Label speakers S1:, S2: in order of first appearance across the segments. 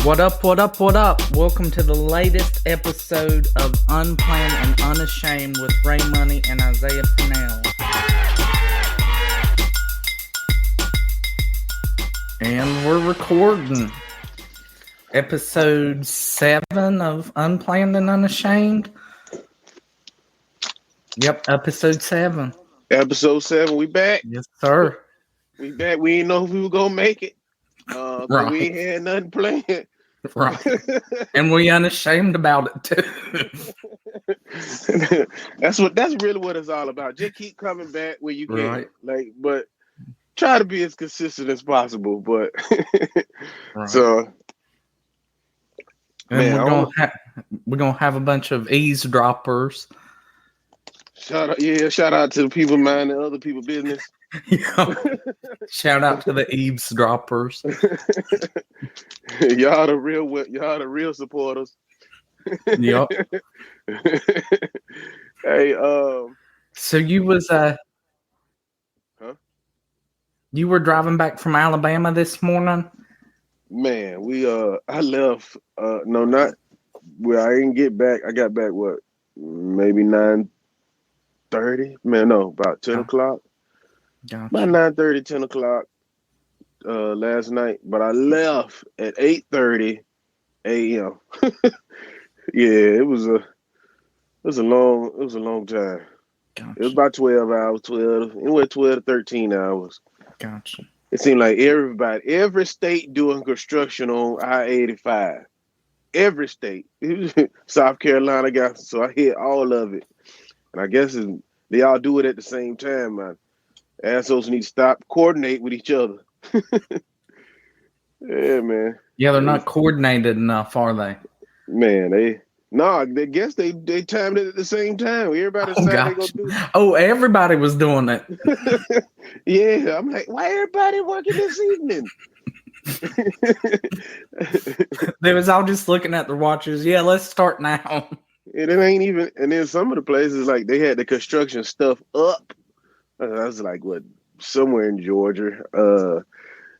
S1: What up, what up, what up? Welcome to the latest episode of Unplanned and Unashamed with Ray Money and Isaiah Pinnell. And we're recording episode 7 of Unplanned and Unashamed. Yep, episode 7.
S2: Episode 7, we back.
S1: Yes, sir.
S2: We back. We didn't know if we were gonna make it. But we ain't had nothing planned.
S1: Right. And we unashamed about it too.
S2: That's really what it's all about. Just keep coming back where you can.
S1: Right.
S2: But try to be as consistent as possible. But
S1: right.
S2: So
S1: and
S2: man,
S1: we're gonna have a bunch of eavesdroppers.
S2: Shout out to the people minding other people's business.
S1: Shout out to the eavesdroppers.
S2: Y'all the real supporters.
S1: Yep.
S2: Hey,
S1: so you was you were driving back from Alabama this morning?
S2: Man, I left I didn't get back. I got back maybe 9:30? Man, no, about 10 o'clock.
S1: Gotcha.
S2: About 9:30, 10 o'clock last night, but I left at 8:30 a.m. Yeah, it was a long time.
S1: Gotcha.
S2: It was about 12 hours, 12 to 13 hours.
S1: Gotcha.
S2: It seemed like every state doing construction on I-85. Every state. South Carolina so I hit all of it. And I guess they all do it at the same time, man. Assholes need to coordinate with each other. Yeah, man.
S1: Yeah, they're not coordinated enough, are they?
S2: Man, I guess they timed it at the same time. Everybody decided they gonna do it.
S1: Oh, everybody was doing it.
S2: Yeah, I'm like, why everybody working this evening?
S1: They was all just looking at their watches. Yeah, let's start now.
S2: And it ain't even. And then some of the places, like, they had the construction stuff up. I was like, somewhere in Georgia.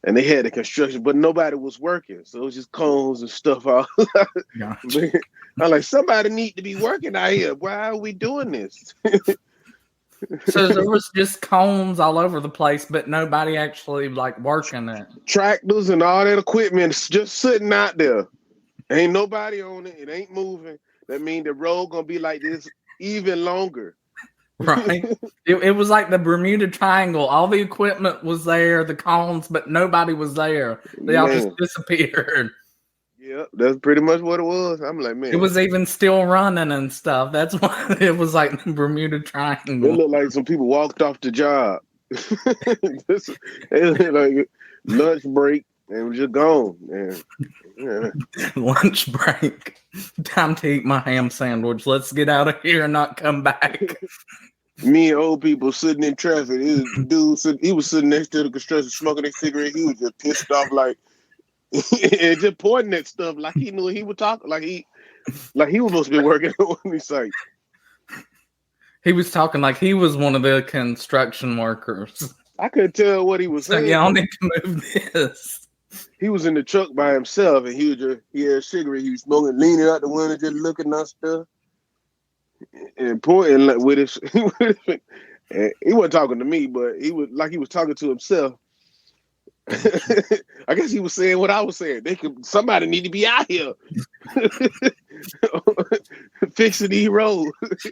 S2: And they had the construction, but nobody was working. So it was just cones and stuff all.
S1: Gotcha.
S2: I'm like, somebody need to be working out here. Why are we doing this?
S1: So there was just cones all over the place, but nobody actually working it.
S2: Tractors and all that equipment just sitting out there. Ain't nobody on it. It ain't moving. That means the road gonna be like this even longer.
S1: Right. It was like the Bermuda Triangle. All the equipment was there, the cones, but nobody was there. They all just disappeared.
S2: Yeah, that's pretty much what it was. I'm like, man.
S1: It was even still running and stuff. That's why it was like the Bermuda Triangle.
S2: It looked like some people walked off the job. It looked like lunch break and was just gone. And, yeah.
S1: Lunch break. Time to eat my ham sandwich. Let's get out of here and not come back.
S2: Me and old people sitting in traffic. He was sitting next to the construction smoking a cigarette. He was just pissed off, and just pointing at stuff like he knew he would talk, like he was supposed to be working on these sites.
S1: He was talking like he was one of the construction workers.
S2: I couldn't tell what he was saying.
S1: Y'all need to move this.
S2: He was in the truck by himself, and he had a cigarette. He was smoking, leaning out the window, just looking at stuff, and pointing with his. And he wasn't talking to me, but he was talking to himself. I guess he was saying what I was saying. Somebody need to be out here fixing these roads.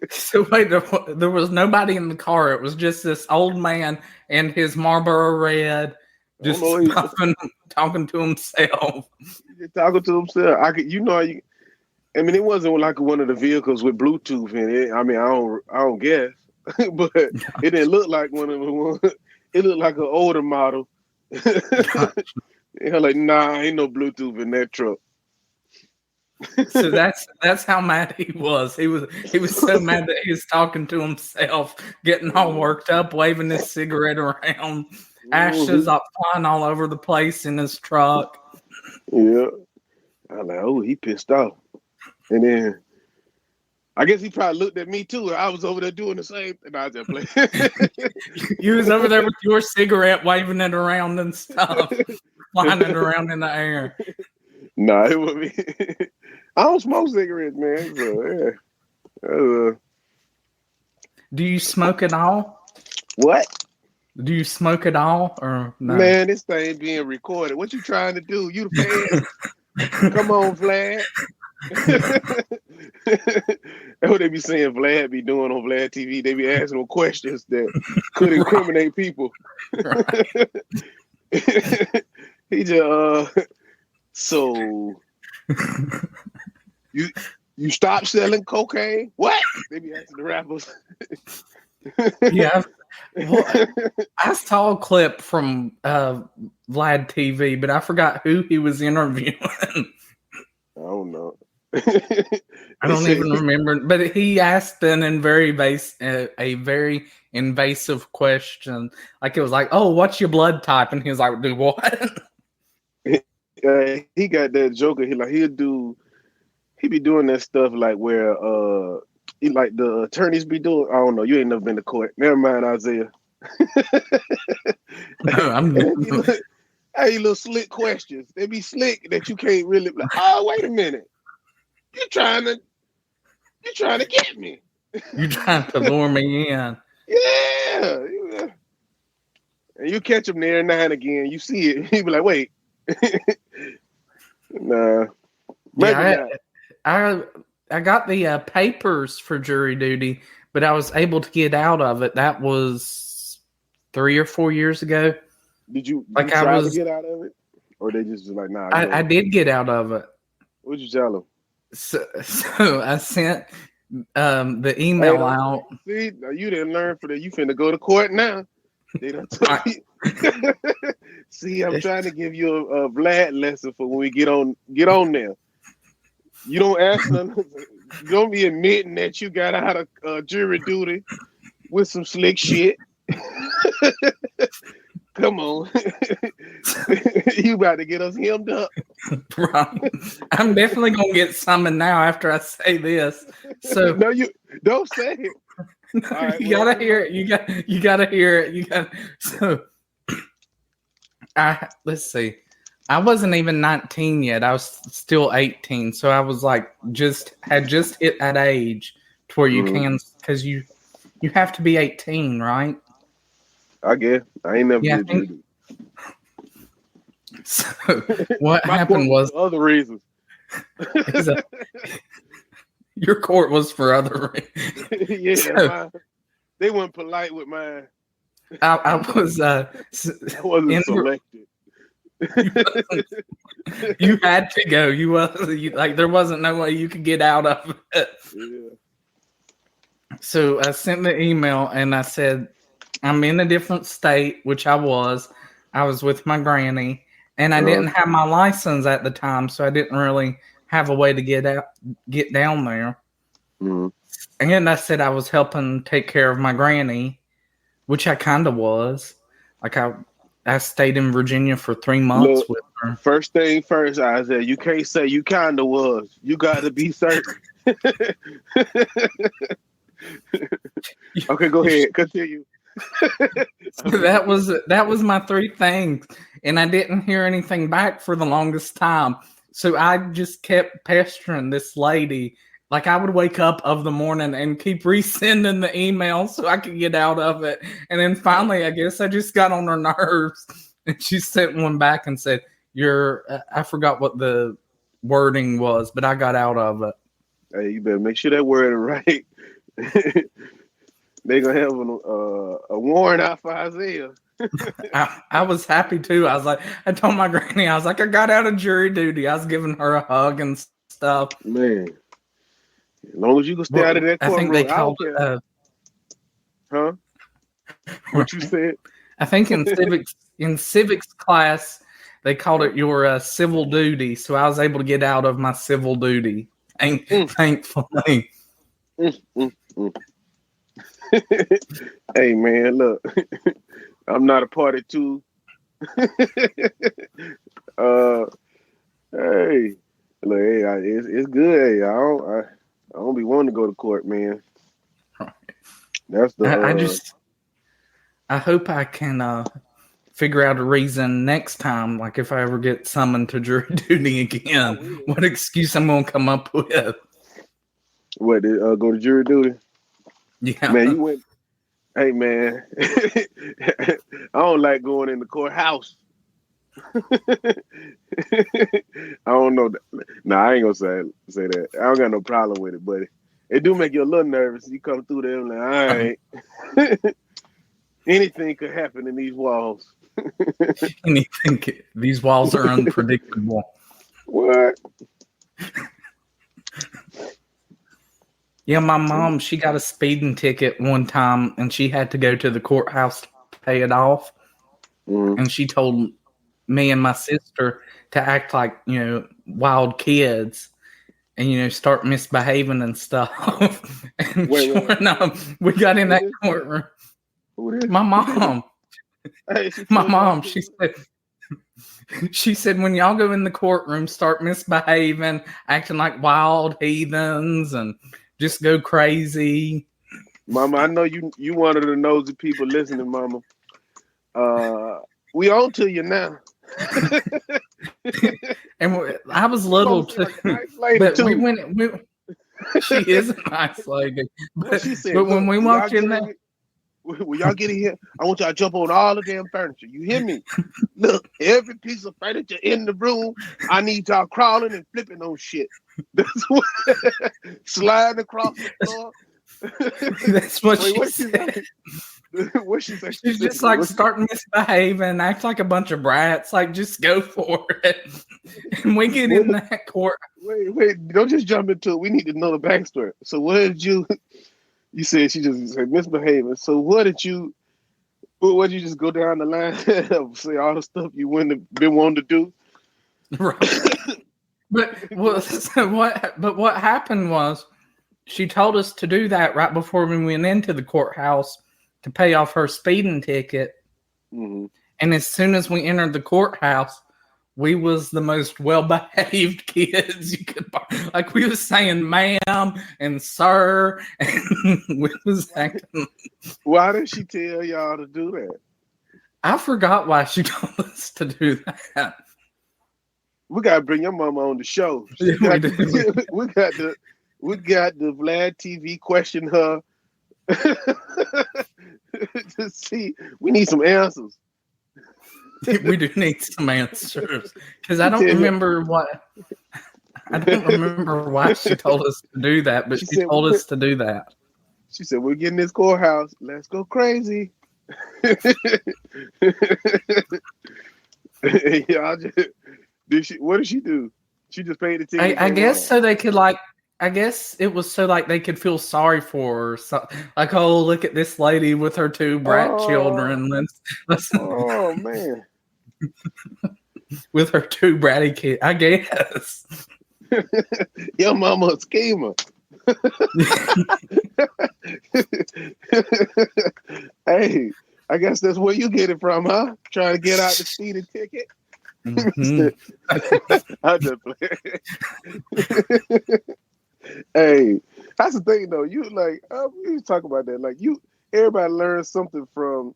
S1: So wait, there was nobody in the car. It was just this old man and his Marlboro Red, just talking to himself.
S2: Talking to himself. It wasn't like one of the vehicles with Bluetooth in it. I mean, I don't guess, but it didn't look like one of them. It looked like an older model. Like, nah, ain't no Bluetooth in that truck.
S1: So that's how mad he was. He was so mad that he was talking to himself, getting all worked up, waving his cigarette around, ashes up flying all over the place in his truck.
S2: Yeah, I'm like, oh, he pissed off. And then I guess he probably looked at me too. I was over there doing the same, and I just played.
S1: You was over there with your cigarette, waving it around and stuff, flying it around in the air.
S2: Nah, it would be. I don't smoke cigarettes, man. So yeah.
S1: Do you smoke at all?
S2: What?
S1: Do you smoke at all or no?
S2: Man, this thing being recorded. What you trying to do? You the fan? Come on, Vlad. That's what they be saying Vlad be doing on Vlad TV. They be asking him questions that could incriminate people. He just so you stop selling cocaine? What? They be asking the rappers.
S1: Yeah. Well, I saw a clip from Vlad TV, but I forgot who he was interviewing.
S2: I don't know.
S1: I don't even remember, but he asked a very invasive question. Like it was like, "Oh, what's your blood type?" And he was like, "Do what?"
S2: He got that joker. He be doing that stuff like where like the attorneys be doing. I don't know. You ain't never been to court. Never mind, Isaiah.
S1: No,
S2: Hey, little slick questions. They be slick that you can't really. Like, oh, wait a minute. You're trying to get me.
S1: You're trying to lure me in.
S2: Yeah. And you catch him there now and again. You see it. He be like, wait. Nah.
S1: Yeah, I got the papers for jury duty, but I was able to get out of it. That was 3 or 4 years ago.
S2: Did you try to get out of it? Or they just like, nah.
S1: I did get out of it.
S2: What'd you tell them?
S1: So I sent the email out.
S2: See, now you didn't learn for that. You finna go to court now. They don't tell you. See, I'm trying to give you a Vlad lesson for when we get on there. You don't ask them. You don't be admitting that you got out of jury duty with some slick shit. Come on. You about to get us hemmed up.
S1: Right. I'm definitely going to get summoned now after I say this. So
S2: no, you don't say it.
S1: Right, you gotta hear it. You gotta hear it. So let's see. I wasn't even 19 yet. I was still 18. So I was like had just hit that age to where you can, because you have to be 18, right?
S2: I guess. I ain't never did it.
S1: So what happened was
S2: other reasons.
S1: Your court was for other reasons.
S2: Yeah, so, they weren't polite with mine.
S1: I was
S2: I wasn't selected.
S1: You had to go. You like there wasn't no way you could get out of it. Yeah. So I sent the email and I said, I'm in a different state, which I was. I was with my granny, and I didn't have my license at the time, so I didn't really have a way to get down there. Mm-hmm. And I said I was helping take care of my granny, which I kind of was. Like I stayed in Virginia for 3 months with her.
S2: First thing first, Isaiah, you can't say you kind of was. You got to be certain. Okay, go ahead. Continue.
S1: So that was my 3 things, and I didn't hear anything back for the longest time. So I just kept pestering this lady. Like I would wake up of the morning and keep resending the email so I could get out of it. And then finally, I guess I just got on her nerves, and she sent one back and said, I forgot what the wording was, but I got out of it.
S2: Hey, you better make sure that word is right. They're going to have a warrant out for Isaiah.
S1: I was happy too. I told my granny, I was like, I got out of jury duty. I was giving her a hug and stuff.
S2: Man, as long as you can stay out of that courtroom.
S1: I think they called it.
S2: Huh? What you said?
S1: I think in civics class, they called it your civil duty. So I was able to get out of my civil duty. Thankfully.
S2: Hey man, look, I'm not a party to. Hey, look, it's good. Hey, I don't be wanting to go to court, man. That's the.
S1: I hope I can figure out a reason next time, like if I ever get summoned to jury duty again, what excuse I'm gonna come up with.
S2: What, go to jury duty?
S1: Yeah.
S2: Man, you went. Hey, man. I don't like going in the courthouse. I don't know. Nah, I ain't gonna say that. I don't got no problem with it, but it do make you a little nervous. You come through there and like, all right. Anything could happen in these walls.
S1: Anything. These walls are unpredictable.
S2: What?
S1: Yeah, my mom, she got a speeding ticket one time, and she had to go to the courthouse to pay it off.
S2: Mm.
S1: And she told me and my sister to act like, wild kids and, start misbehaving and stuff. And sure enough, we got in that courtroom. My mom.
S2: Hey,
S1: she said, when y'all go in the courtroom, start misbehaving, acting like wild heathens and just go crazy.
S2: Mama, I know you one of the nosy people listening, Mama. We on to you now.
S1: And I was little too.
S2: Nice lady
S1: but
S2: too.
S1: we went. She is a nice lady. But when we walked in there,
S2: when y'all get in here, I want y'all to jump on all the damn furniture. You hear me? Look, every piece of furniture in the room, I need y'all crawling and flipping on shit. That's what, sliding across the floor.
S1: That's what she said.
S2: What she say?
S1: She's just like starting misbehaving, act like a bunch of brats. Like, just go for it. And we get in that court.
S2: Wait! Don't just jump into it. We need to know the backstory. So, what did you? You said she just said misbehaving. So, what did you? What did you just go down the line of say all the stuff you wouldn't have been wanting to do?
S1: Right. But what happened was, she told us to do that right before we went into the courthouse to pay off her speeding ticket.
S2: Mm-hmm.
S1: And as soon as we entered the courthouse, we was the most well-behaved kids you could buy. Like, we was saying ma'am and sir, and we was acting.
S2: Why did she tell y'all to do that?
S1: I forgot why she told us to do that.
S2: We gotta bring your mama on the show.
S1: Yeah,
S2: we got the Vlad TV question her to see. We need some answers.
S1: We do need some answers because I don't remember why she told us to do that, but she told us to do that.
S2: She said, "We're getting this courthouse. Let's go crazy." What did she do? She just paid the ticket.
S1: I guess so they could I guess it was so they could feel sorry for her. So, like, oh, look at this lady with her two brat children. Let's
S2: oh man, with
S1: her two bratty kids, I guess.
S2: Your mama a schemer. Hey, I guess that's where you get it from, huh? Trying to get out the speeding ticket. Mm-hmm. I just play. Hey, that's the thing though. You talk about that. Like, everybody learns something from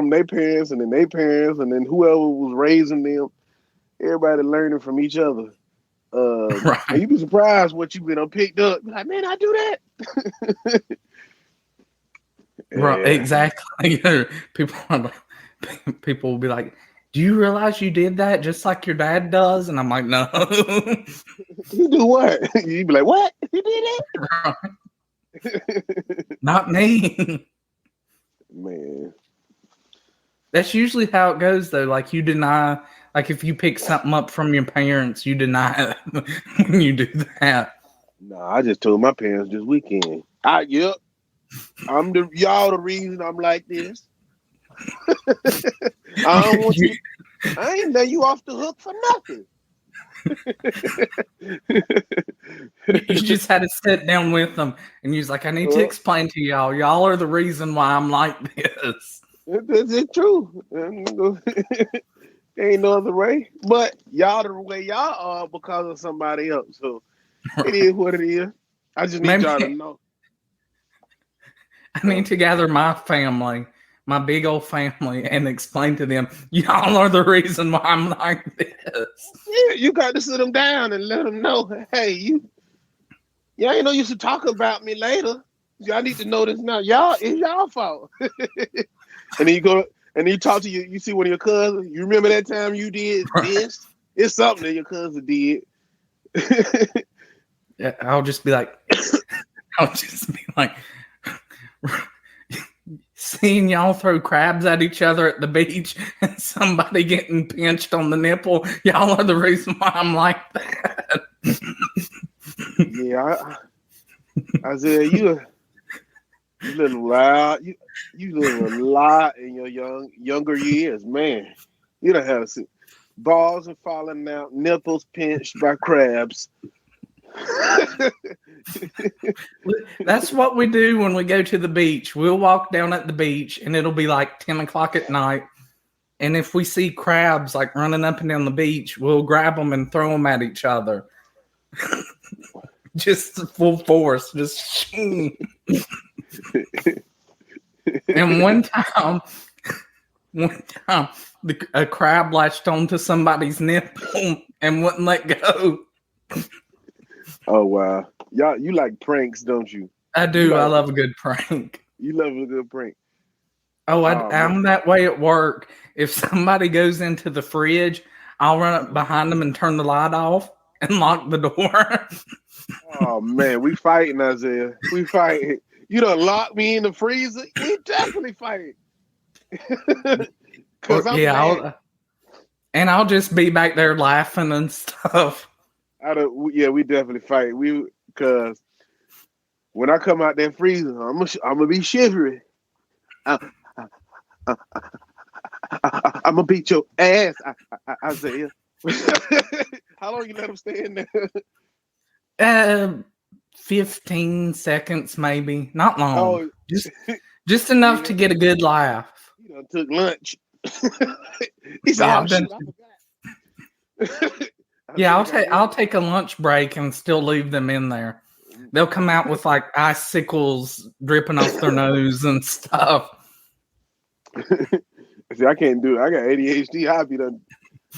S2: their parents, and then their parents, and then whoever was raising them. Everybody learning from each other. Right. And you be surprised what you been picked up. You're like, man, I do that.
S1: Right, yeah. Exactly. People will be like, do you realize you did that just like your dad does? And I'm like, no.
S2: You do what? You be like, what? You did
S1: it? Not me.
S2: Man.
S1: That's usually how it goes, though. Like, you deny, like, if you pick something up from your parents, you deny it when you do that.
S2: No, I just told my parents this weekend. Yep. Y'all the reason I'm like this. I don't want you. I ain't let you off the hook for nothing.
S1: You just had to sit down with them, and you was like, I need to explain to y'all. Y'all are the reason why I'm like this.
S2: It's true. Ain't no other way. But y'all the way y'all are because of somebody else. So it is what it is. I just need y'all to know.
S1: I need to gather my family my big old family and explain to them, y'all are the reason why I'm like this.
S2: Yeah, you got to sit them down and let them know, hey, y'all ain't no used to talk about me later. Y'all need to know this now. It's y'all fault. And then you go and then you talk to you see one of your cousins. You remember that time you did this? It's something that your cousin did.
S1: Yeah, I'll just be like, seeing y'all throw crabs at each other at the beach and somebody getting pinched on the nipple. Y'all are the reason why I'm like that.
S2: Yeah, Isaiah, you live a lot. You live a lot in your younger years, man. You don't have balls are falling out, nipples pinched by crabs.
S1: That's what we do when we go to the beach. We'll walk down at the beach and it'll be like 10 o'clock at night. And if we see crabs like running up and down the beach, we'll grab them and throw them at each other. Just full force. Just and one time a crab latched onto somebody's nipple and wouldn't let go.
S2: Oh wow. Y'all, you like pranks, don't you?
S1: I do. I love a good prank.
S2: You love a good prank.
S1: I'm that way at work. If somebody goes into the fridge, I'll run up behind them and turn the light off and lock the door.
S2: Oh man, we fighting, Isaiah. We fighting. You done locked me in the freezer. We definitely fighting.
S1: I'll just be back there laughing and stuff.
S2: We definitely fight. Because when I come out that freezer, I'm gonna be shivery. I'm gonna beat your ass, Isaiah. How long you let him stay in
S1: there? 15 seconds, maybe. Not long. Oh, just enough to get a good laugh.
S2: You know, took lunch. He's all shit.
S1: Yeah, I'll take a lunch break and still leave them in there. They'll come out with like icicles dripping off their nose and stuff.
S2: See, I can't do it. I got ADHD.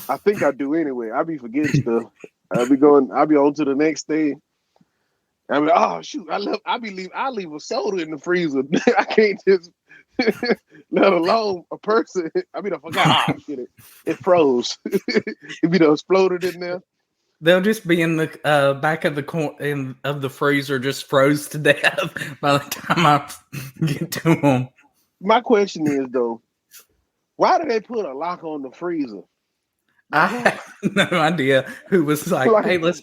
S2: I think I do anyway. I be forgetting stuff. I'll be on to the next thing. I mean, oh shoot! I leave a soda in the freezer. I can't just let alone a person. I forgot. Oh, shit, it froze. It be exploded in there.
S1: They'll just be in the back of the freezer, just froze to death by the time I get to them.
S2: My question is though, why do they put a lock on the freezer?
S1: I have no idea who was like, hey, let's.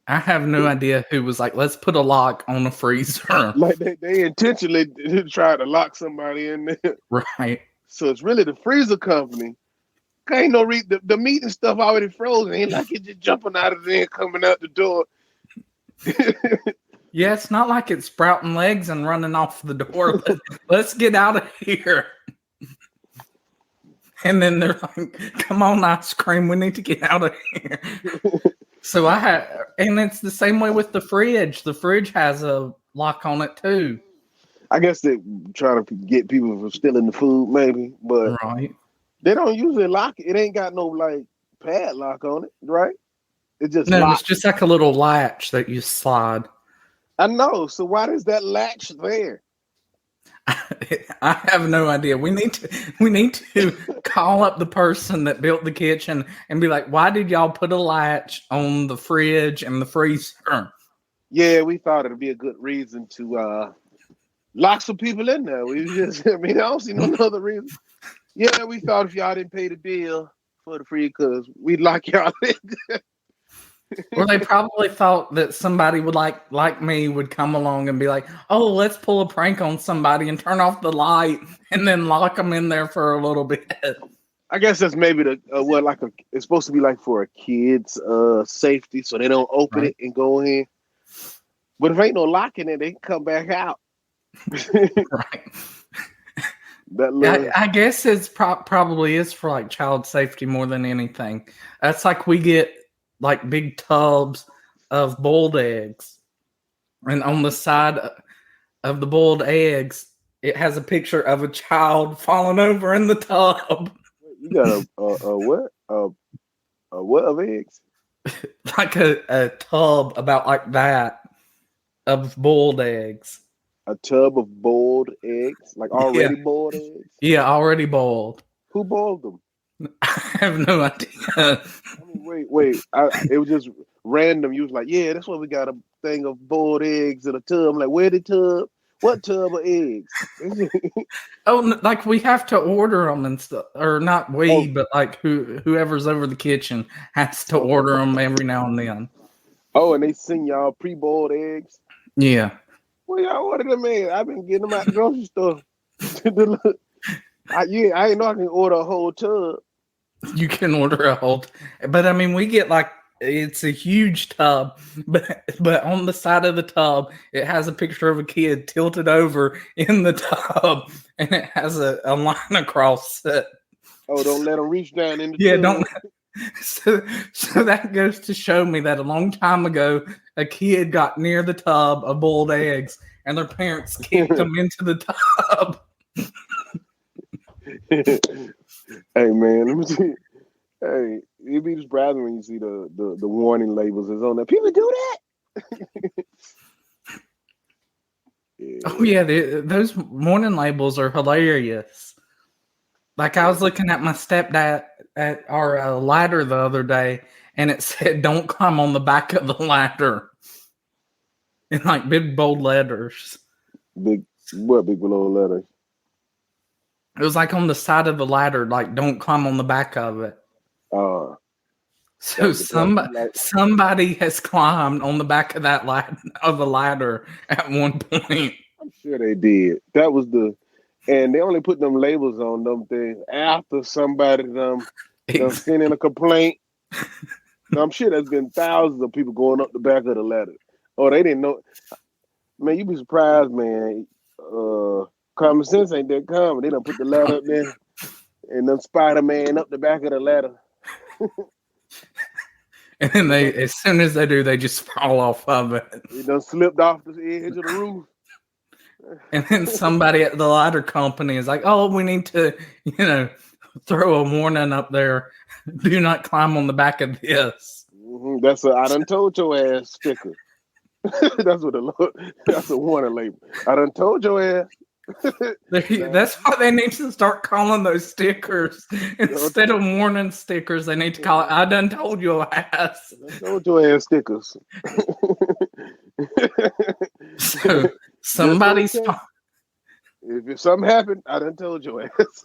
S1: I have no idea who was like, let's put a lock on the freezer.
S2: Like they intentionally try to lock somebody in there.
S1: Right.
S2: So it's really the freezer company. Ain't no the meat and stuff already frozen. Ain't like it just jumping out of there and coming out the door.
S1: Yeah, it's not like it's sprouting legs and running off the door. Let's get out of here. And then they're like, come on, ice cream, we need to get out of here. So and it's the same way with the fridge. The fridge has a lock on it too.
S2: I guess they trying to get people from stealing the food, maybe, but
S1: right.
S2: They don't usually lock it. It ain't got no like padlock on it, right? It just
S1: it's just like a little latch that you slide.
S2: I know. So why is that latch there?
S1: I have no idea. We need to call up the person that built the kitchen and be like, why did y'all put a latch on the fridge and the freezer?
S2: Yeah, we thought it'd be a good reason to lock some people in there. I don't see no other reason. Yeah, we thought if y'all didn't pay the bill for the free, because we'd lock y'all in there.
S1: Or they probably thought that somebody would like me would come along and be like, oh, let's pull a prank on somebody and turn off the light and then lock them in there for a little bit.
S2: I guess that's maybe it's supposed to be like for a kid's safety, so they don't open it and go in. But if ain't no lock in it, they can come back out.
S1: Right. I guess it's probably is for like child safety more than anything. That's like we get like big tubs of boiled eggs, and on the side of the boiled eggs, it has a picture of a child falling over in the tub.
S2: You got a what? A what of eggs?
S1: Like a tub about like that of boiled eggs.
S2: A tub of boiled eggs, like already
S1: Yeah.
S2: boiled eggs.
S1: Yeah, already boiled.
S2: Who boiled them?
S1: I have no idea.
S2: I mean, wait. It was just random. You was like, yeah, that's why we got a thing of boiled eggs in a tub. I'm like, where the tub? What tub of eggs?
S1: Oh, like we have to order them and stuff, or not we,
S2: Oh.
S1: but like whoever's over the kitchen has to order them every now and then.
S2: Oh, and they send y'all pre-boiled eggs.
S1: Yeah.
S2: Well, y'all order them eggs. I've been getting them out the grocery store. I ain't know I can order a whole tub.
S1: You can order a whole, but I mean, we get like it's a huge tub, but on the side of the tub, it has a picture of a kid tilted over in the tub, and it has a line across it.
S2: Oh, don't let them reach down in the
S1: Yeah,
S2: tub.
S1: don't. So that goes to show me that a long time ago, a kid got near the tub of boiled eggs, and their parents kicked them into the tub.
S2: Hey man, let me see. Hey, you'd be surprised when you see the warning labels is on there. People do that. Yeah.
S1: Oh yeah, those warning labels are hilarious. Like I was looking at my stepdad at our ladder the other day, and it said, "Don't climb on the back of the ladder," in like big bold letters.
S2: Big below letters?
S1: It was like on the side of the ladder, like "Don't climb on the back of it." So somebody has climbed on the back of that ladder at one point.
S2: I'm sure they did. That was and they only put them labels on them things after somebody sent in a complaint. I'm sure there's been thousands of people going up the back of the ladder. Oh, they didn't know. Man, you'd be surprised, man. Common sense ain't that common. They done put the ladder up there and them Spider-Man up the back of the ladder.
S1: And then as soon as they do, they just fall off of it.
S2: They done slipped off the edge of the roof.
S1: And then somebody at the ladder company is like, "Oh, we need to, throw a warning up there. Do not climb on the back of this."
S2: Mm-hmm. That's a "I done told your ass" sticker. That's a warning label. I done told your ass.
S1: That's why they need to start calling those stickers instead of warning stickers. They need to call it "I done told your ass."
S2: I told your ass stickers.
S1: So somebody's.
S2: If something happened, I done told your ass.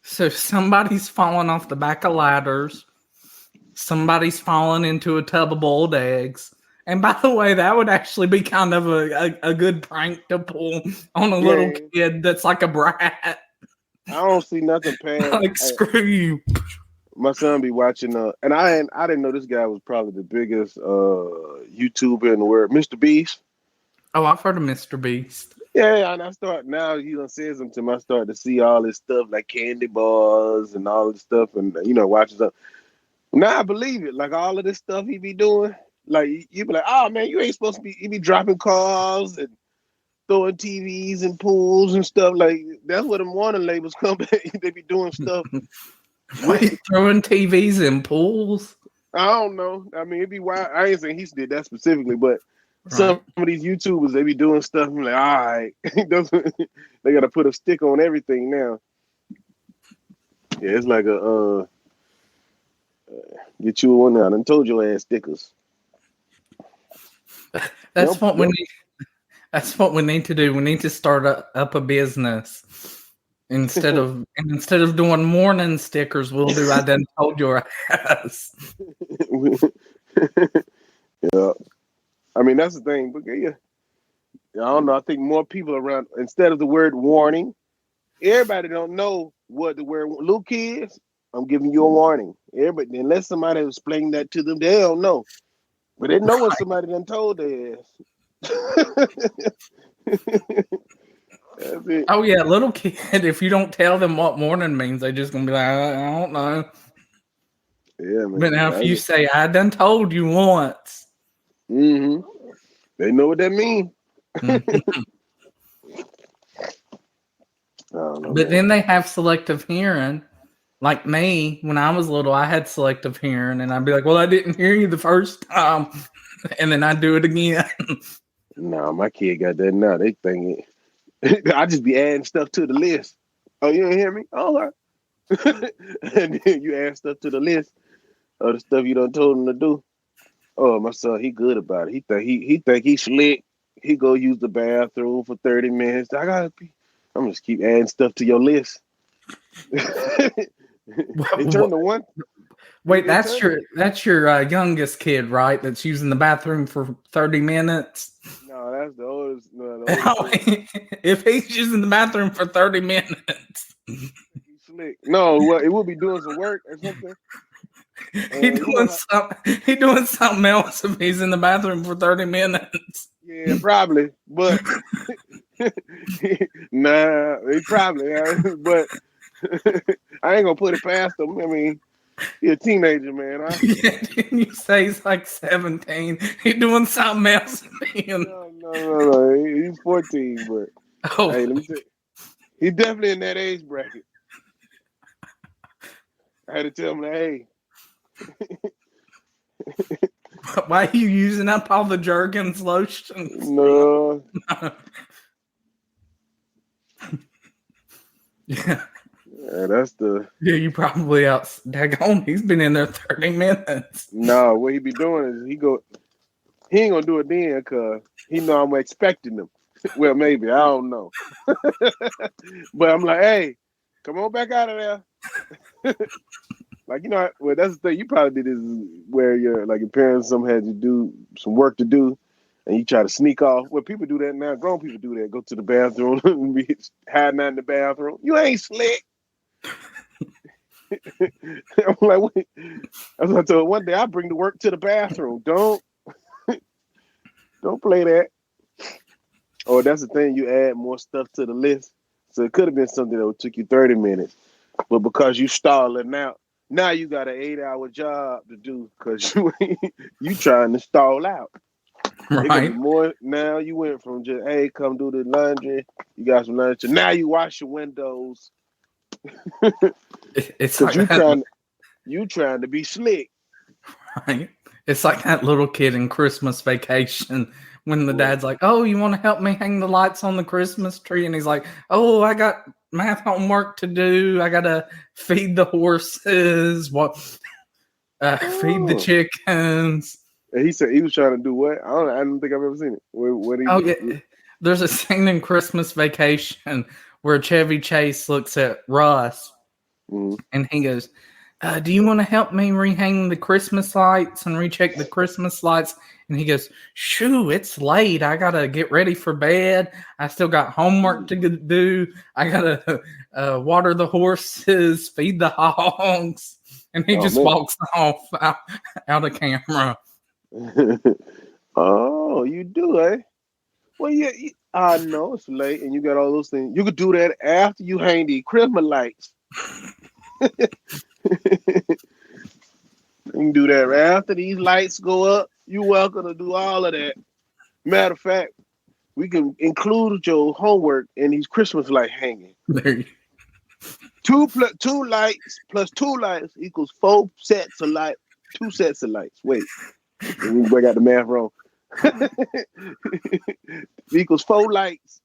S1: So somebody's falling off the back of ladders. Somebody's falling into a tub of boiled eggs. And by the way, that would actually be kind of a good prank to pull on a little kid that's like a brat.
S2: I don't see nothing past.
S1: Like, screw you.
S2: My son be watching, and I didn't know this guy was probably the biggest YouTuber in the world, Mr. Beast.
S1: Oh, I've heard of Mr. Beast.
S2: Yeah, and now you done said something to me. I started to see all this stuff like candy bars and all this stuff, and watching stuff. Now I believe it. Like all of this stuff he be doing. Like you be like, "Oh man, you ain't supposed to be." He be dropping cars and throwing TVs and pools and stuff. Like that's where them warning labels come back. They be doing stuff.
S1: Wait, throwing TVs in pools?
S2: I don't know. I mean, it'd be wild. I ain't saying he did that specifically, but some of these YouTubers, they be doing stuff. I'm like, all right, they got to put a stick on everything now. Yeah, it's like a get you one now. I done told your ass stickers.
S1: That's what we need. That's what we need to do. We need to start up a business instead of doing warning stickers. We'll do "I done told your ass."
S2: Yeah, I mean that's the thing. But yeah, I don't know. I think more people around instead of the word warning. Everybody don't know what the word. Little kids, I'm giving you a warning. Everybody, unless somebody explained that to them, they don't know. But they know what somebody done told their ass. That's it.
S1: Oh yeah, little kid. If you don't tell them what warning means, they just gonna be like, "I don't know."
S2: Yeah, man.
S1: But now if you say, "I done told you once,"
S2: they know what that means.
S1: Mhm.
S2: I don't know,
S1: But
S2: man.
S1: then they have selective hearing. Like me, when I was little, I had selective hearing, and I'd be like, "Well, I didn't hear you the first time," and then I'd do it again.
S2: No, my kid got that now. They think I just be adding stuff to the list. Oh, you didn't hear me? Oh, all right. And then you add stuff to the list of the stuff you done told him to do. Oh, my son, he good about it. He think he slick. He go use the bathroom for 30 minutes. I gotta be. I'm just keep adding stuff to your list. They turn the one.
S1: Wait,
S2: They
S1: that's
S2: turn.
S1: your youngest kid, right? That's using the bathroom for 30 minutes.
S2: No, that's the oldest. No, the oldest kid.
S1: If he's using the bathroom for 30 minutes,
S2: He slick. No, well, it will be doing some work or something.
S1: he
S2: And you know
S1: doing
S2: how?
S1: something else if he's in the bathroom for 30 minutes.
S2: Yeah, probably. But nah, he probably. But I ain't gonna put it past him. I mean, he a teenager, man.
S1: Didn't you say he's like 17? He doing something else.
S2: No. He's 14, but
S1: Oh,
S2: hey, let me tell you, he's definitely in that age bracket. I had to tell him that, hey,
S1: why are you using up all the Jergens lotions?
S2: no.
S1: Yeah.
S2: Yeah, that's the
S1: Yeah, you probably out. Daggone, he's been in there 30 minutes.
S2: no. What he be doing is he ain't gonna do it then because he know I'm expecting him. Well, maybe I don't know, but I'm like, hey, come on back out of there. Like, you know, well, that's the thing. You probably did is where your parents some had to do some work to do, and you try to sneak off. Well, people do that now. Grown people do that. Go to the bathroom and be hiding out in the bathroom. You ain't slick. I'm like, wait. That's what I told her. One day I bring the work to the bathroom. Don't play that. Or that's the thing. You add more stuff to the list. So it could have been something that would took you 30 minutes, but because you stalling out. Now you got an 8-hour job to do because you trying to stall out. It gonna be
S1: Right?
S2: more now. You went from just hey, come do the laundry. You got some lunch. And now you wash your windows
S1: It's
S2: because
S1: like that.
S2: you trying to be slick.
S1: Right? It's like that little kid in Christmas Vacation when the
S2: What?
S1: dad's like, "Oh, you want to help me hang the lights on the Christmas tree?" And he's like, "Oh, I got math homework to do. I gotta feed the horses. Feed the
S2: Oh.
S1: chickens."
S2: And he said he was trying to do what? I don't think I've ever seen it. What
S1: Oh
S2: he?
S1: yeah, there's a scene in Christmas Vacation where Chevy Chase looks at Russ
S2: Mhm.
S1: and he goes, "Do you want to help me rehang the Christmas lights and recheck the Christmas lights?" And he goes, "Shoo, it's late. I gotta get ready for bed. I still got homework to do. I gotta water the horses, feed the hogs." And he
S2: Oh
S1: just
S2: man.
S1: walks off out of camera.
S2: Oh, you do, eh? Well, yeah. I know it's late, and you got all those things. You could do that after you hang the Christmas lights. You can do that right after these lights go up. You're welcome to do all of that. Matter of fact, we can include your homework in these Christmas light hanging.
S1: There you
S2: Two lights plus 2 lights equals 4 sets of light. 2 sets of lights. Wait, I got the math wrong. Equals 4 lights.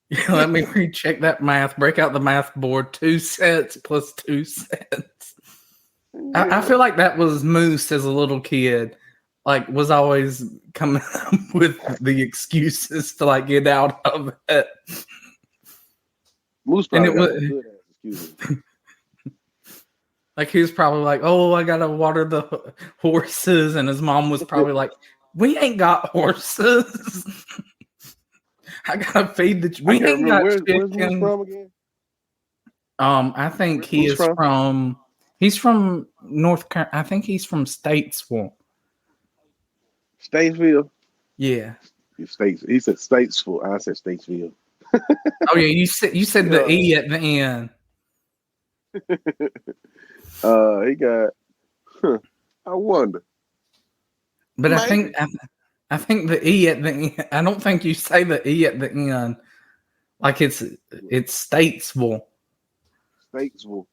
S1: Yeah, let me recheck that math. Break out the math board. 2 sets plus 2 sets. I feel like that was Moose as a little kid. Like, was always coming up with the excuses to like get out of it.
S2: Moose
S1: And
S2: probably
S1: it
S2: got
S1: was
S2: some good ass excuses.
S1: like he was probably like, "Oh, I gotta water the horses," and his mom was probably like, "We ain't got horses. I gotta feed the.
S2: I
S1: We
S2: can't
S1: ain't
S2: remember
S1: got
S2: where's Moose
S1: chickens."
S2: from again.
S1: I think
S2: Where's
S1: he
S2: Moose
S1: is
S2: from?
S1: from. He's from North Carolina. I think he's from Statesville.
S2: Statesville.
S1: Yeah.
S2: He said Statesville. I said Statesville.
S1: Oh yeah. You said the
S2: Yeah.
S1: E at the end.
S2: He got. I wonder.
S1: But
S2: Maybe.
S1: I think the E at the end. I don't think you say the E at the end. Like it's Statesville.
S2: Statesville.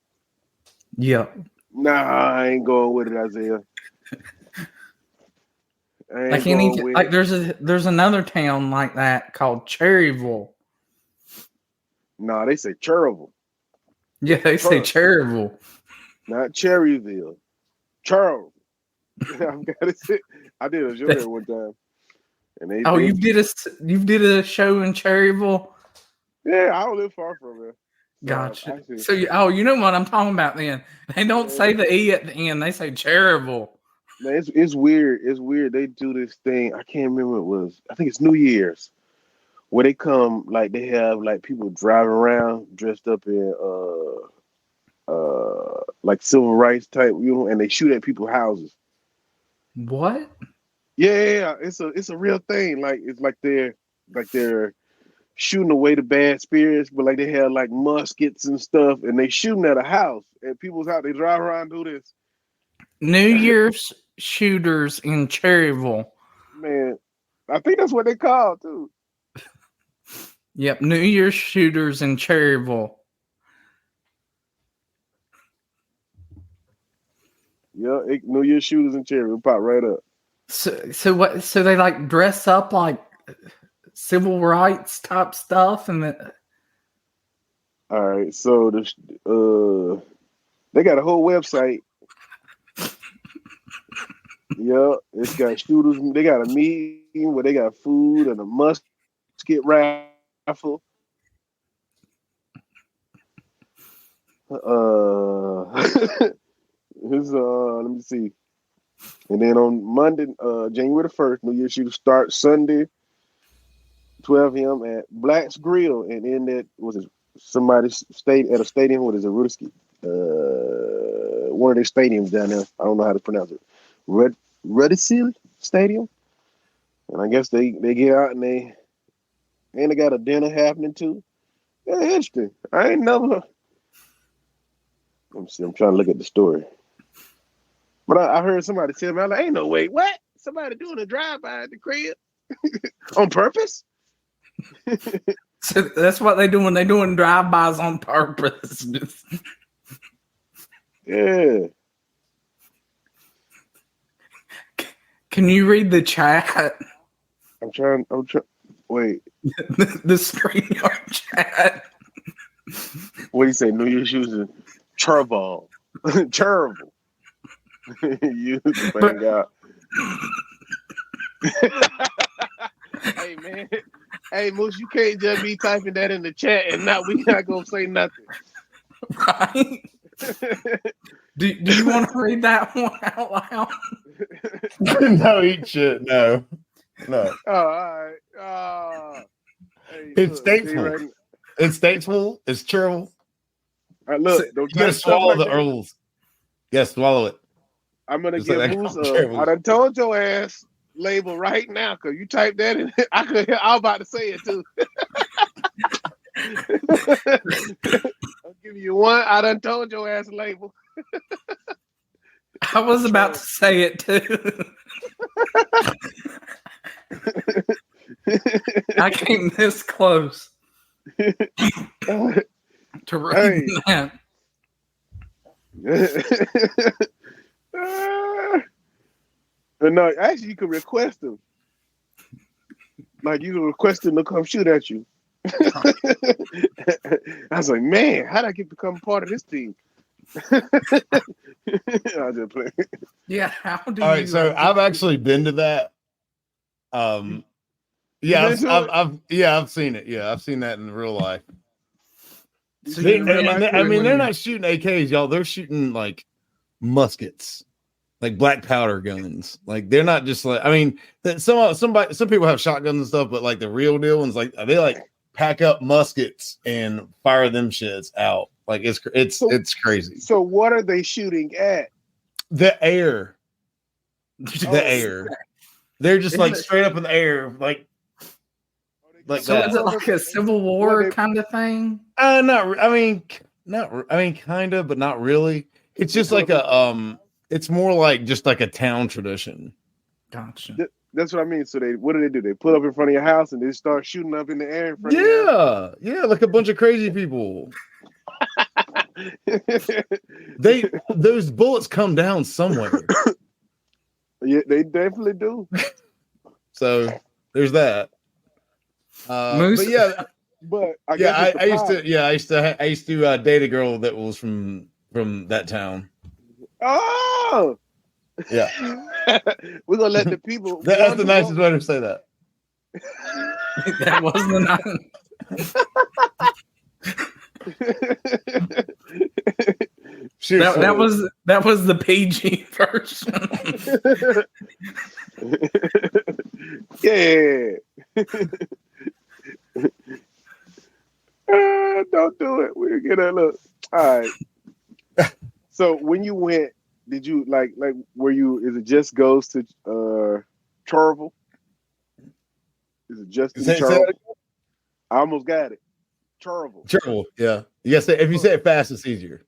S1: Yeah.
S2: Nah, I ain't going with it, Isaiah. I ain't
S1: Like
S2: going with
S1: like
S2: it.
S1: there's another town like that called Cherryville.
S2: Nah, they say Cherryville.
S1: Yeah, they say Cherryville.
S2: Not Cherryville. Cherryville. I've got to say, I did a show there one time. And
S1: you did a show in Cherryville?
S2: Yeah, I don't live far from there.
S1: Gotcha. So you know what I'm talking about then. They don't say the E at the end, they say Cherryville.
S2: Man, it's weird. It's weird. They do this thing. I can't remember what it was. I think it's New Year's. Where they come, like they have like people driving around dressed up in like civil rights type, and they shoot at people's houses.
S1: What?
S2: Yeah, it's a real thing. Like it's like they're shooting away the bad spirits, but like they have like muskets and stuff, and they shooting at a house, at people's house. They drive around and do this.
S1: New Year's shooters in Cherryville.
S2: Man, I think that's what they call too.
S1: Yep, New Year's shooters in Cherryville.
S2: Yeah, New Year's shooters in Cherryville pop right up.
S1: So what? So they like dress up like civil rights type stuff, and
S2: all right. So they got a whole website. Yeah, it's got shooters. They got a meeting where they got food and a musket raffle. Let me see. And then on Monday, January the 1st, New Year's shooter starts Sunday, 12 a.m. at Black's Grill, and then that was somebody stayed at a stadium. What is it, Rudiski? One of their stadiums down there. I don't know how to pronounce it. Rudisil Stadium. And I guess they get out and they got a dinner happening too. Yeah, interesting. I ain't never. Let me see. I'm trying to look at the story. But I heard somebody tell me, I was like, ain't no way. What? Somebody doing a drive-by at the crib? On purpose?
S1: So that's what they do when they're doing drive-bys on purpose.
S2: Yeah.
S1: Can you read the chat?
S2: I'm trying. Wait.
S1: The StreamYard chat.
S2: What do you say? New Year's using Cherville. Cherville. You bang out. Hey man. Hey Moose, you can't just be typing that in the chat and we not gonna say nothing.
S1: Right? Do you want to read that one out loud?
S3: No, eat shit. No.
S2: Oh, all right. Hey,
S3: it's Statesville. Right. It's Statesville. It's Cherville.
S2: Look,
S3: you gotta swallow the Earls. Yeah, swallow it.
S2: I'm gonna give Moose I done told your ass label right now because you typed that in. I was about to say it too. I'll give you one. I done told your ass label.
S1: I was about to say it too. I came this close to reading that.
S2: But no, actually, you can request them. Like you can request them to come shoot at you. I was like, man, how'd I get to become part of this team? I was just playing.
S1: Yeah, how do
S3: All right, so I've actually been to that. Yeah, I've seen it. Yeah, I've seen that in real life. So they're not shooting AKs, y'all. They're shooting like muskets, like black powder guns. Like they're not just like. I mean, some people have shotguns and stuff, but like the real deal ones, like they like pack up muskets and fire them shits out. Like it's crazy.
S2: So what are they shooting at?
S3: The air. Air. They're just like straight up in the air, like
S1: so that. Is it like a Civil War kind of thing?
S3: Kind of, but not really. It's just like it's more like just like a town tradition.
S1: Gotcha.
S2: That's what I mean. So what do? They pull up in front of your house and they start shooting up in the air in front of your house?
S3: Yeah, like a bunch of crazy people. Those bullets come down somewhere.
S2: Yeah, they definitely do.
S3: So there's that. But yeah,
S2: I used
S3: to date a girl that was from that town.
S2: Oh,
S3: yeah.
S2: We're gonna let the people.
S3: That's the nicest way to say that.
S1: That wasn't that was the PG version.
S2: Yeah. Don't do it. We'll get a look. All right. So when you went, did you like were you? Is it just goes to Charleville? Is it just in Charleville? I almost got it. Charleville.
S3: Yeah. Yes. If you say it fast, it's easier.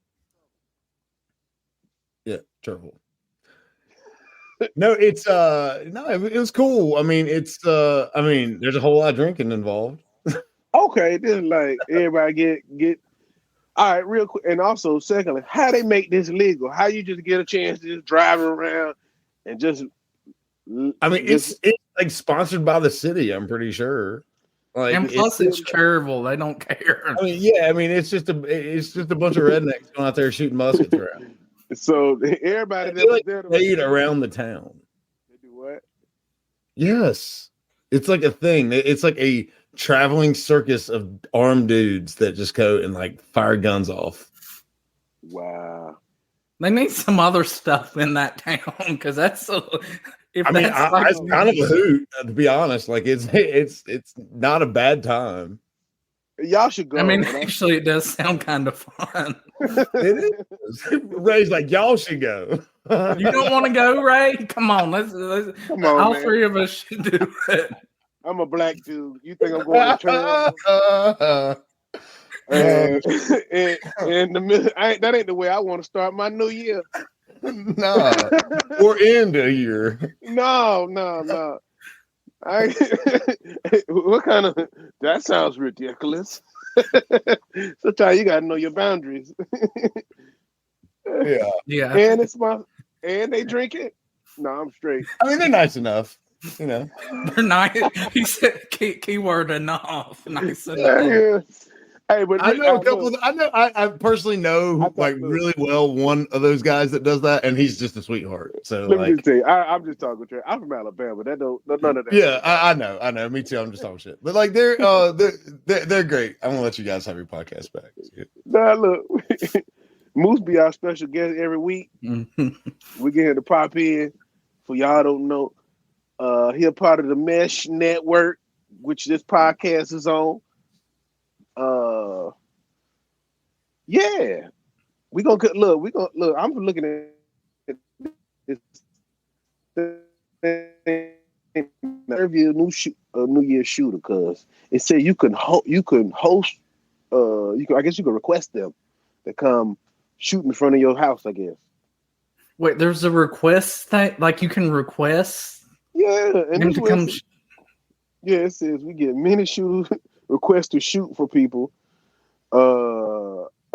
S3: Yeah, Charleville. No, it was cool. I mean, there's a whole lot of drinking involved.
S2: Okay, then like everybody get all right, real quick. And also, secondly, how they make this legal? How you just get a chance to just drive around and just?
S3: I mean, it's like sponsored by the city. I'm pretty sure. Like,
S1: and plus, it's Cherville. They don't care.
S3: I mean, yeah. I mean, it's just a bunch of rednecks going out there shooting muskets around.
S2: So everybody
S3: that was there played around the town.
S2: They do what?
S3: Yes, it's like a thing. It's like a traveling circus of armed dudes that just go and like fire guns off.
S2: Wow.
S1: They need some other stuff in that town because that's so.
S3: It's kind of a hoot, to be honest. Like it's not a bad time.
S2: Y'all should go.
S1: I mean, actually, it does sound kind of fun.
S3: It is. Ray's like, y'all should go.
S1: You don't want to go, Ray? Come on, let's
S2: come on.
S1: All
S2: man.
S1: three of us should do it.
S2: I'm a black dude. You think I'm going to church? and that ain't the way I want to start my new year.
S3: No, or end a year.
S2: No. What kind of? That sounds ridiculous. Sometimes you gotta know your boundaries.
S1: Yeah.
S2: And they drink it. No, I'm straight.
S3: I mean, they're nice enough. You know,
S1: they're nice. He said keyword enough. Nice enough.
S2: Yeah. Hey, but
S3: I know a couple. I personally know really well one of those guys that does that, and he's just a sweetheart. So
S2: let me just tell you, I'm just talking trash. I'm from Alabama. None of that.
S3: Yeah, I know. Me too. I'm just talking shit. But like they're great. I'm gonna let you guys have your podcast back.
S2: Nah, look, Moose be our special guest every week.
S1: Mm-hmm.
S2: We get him to pop in. For y'all don't know, he a part of the Mesh Network, which this podcast is on. Yeah, we gonna look. I'm looking at this interview New Year's shooter because it said you can host. I guess you can request them to come shoot in front of your house. I guess.
S1: Wait, there's a request thing. Like you can request.
S2: Yeah, and
S1: him to come.
S2: Yeah, it says we get many shooters requests to shoot for people.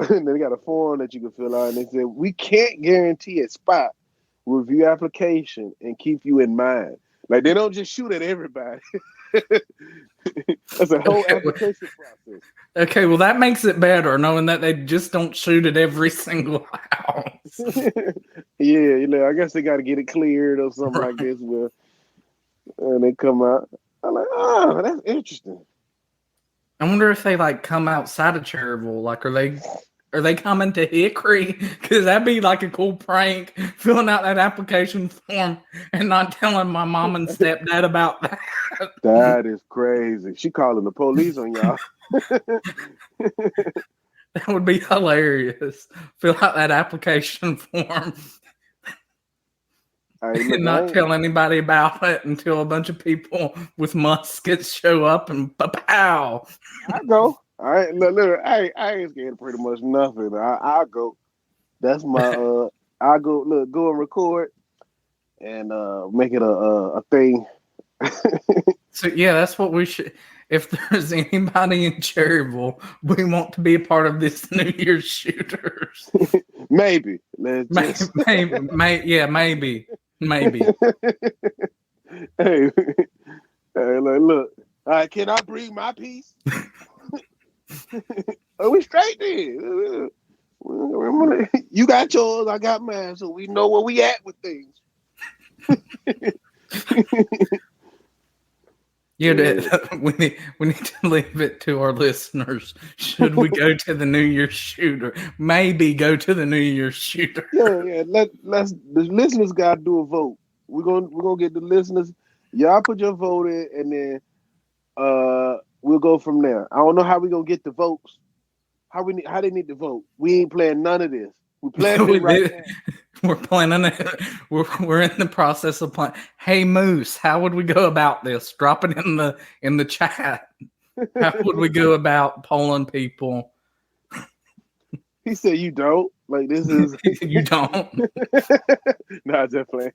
S2: And they got a form that you can fill out, and they said we can't guarantee a spot. We'll review application and keep you in mind. Like they don't just shoot at everybody. That's a whole application process.
S1: Okay, well that makes it better knowing that they just don't shoot at every single house.
S2: Yeah, I guess they got to get it cleared or something like this. And they come out. I'm like, oh, that's interesting.
S1: I wonder if they like come outside of Cherville. Like, are they coming to Hickory? Because that'd be like a cool prank, filling out that application form and not telling my mom and stepdad about that.
S2: That is crazy. She calling the police on y'all.
S1: That would be hilarious. Fill out that application form. And not tell anybody about it until a bunch of people with muskets show up and pow.
S2: I go. I ain't scared of pretty much nothing. I'll go. That's my I'll go and record and make it a thing
S1: So yeah, that's what we should. If there's anybody in Cherryville, we want to be a part of this New Year's shooters.
S2: Maybe.
S1: Maybe.
S2: Hey, like, look. All right, can I bring my piece? Are we straight then? You got yours, I got mine, so we know where we at with things.
S1: Yeah, we need to leave it to our listeners. Should we go to the New Year's shooter? Maybe go to the New Year's shooter.
S2: Yeah. Let's the listeners gotta do a vote. We're gonna get the listeners. Y'all put your vote in, and then we'll go from there. I don't know how we're gonna get the votes. How they need to vote. We ain't playing none of this. We're playing it right now.
S1: We're planning it. We're in the process of planning. Hey Moose, how would we go about this? Drop it in the chat. How would we go about polling people?
S2: He said you don't. Like this is
S1: you don't.
S2: No, definitely.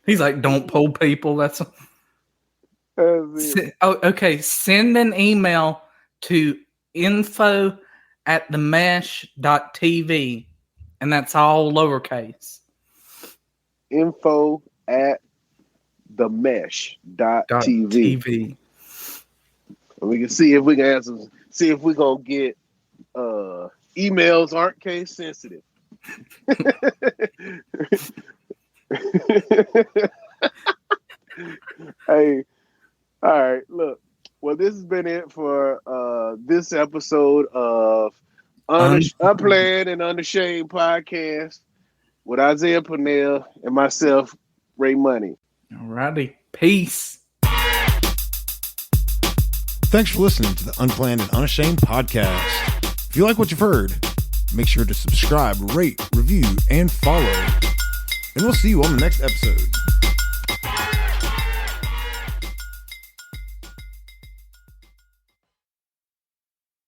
S1: He's like, don't poll people. That's okay. Send an email to info@themesh.tv, and that's all lowercase.
S2: info@themesh.tv. And we can see if we can answer. See if we're gonna get emails aren't case sensitive. Hey, all right, look. Well, this has been it for this episode of Unplanned and Unashamed podcast with Isaiah Purnell and myself, Ray Money.
S1: Alrighty, peace.
S3: Thanks for listening to the Unplanned and Unashamed podcast. If you like what you've heard, make sure to subscribe, rate, review, and follow. And we'll see you on the next episode.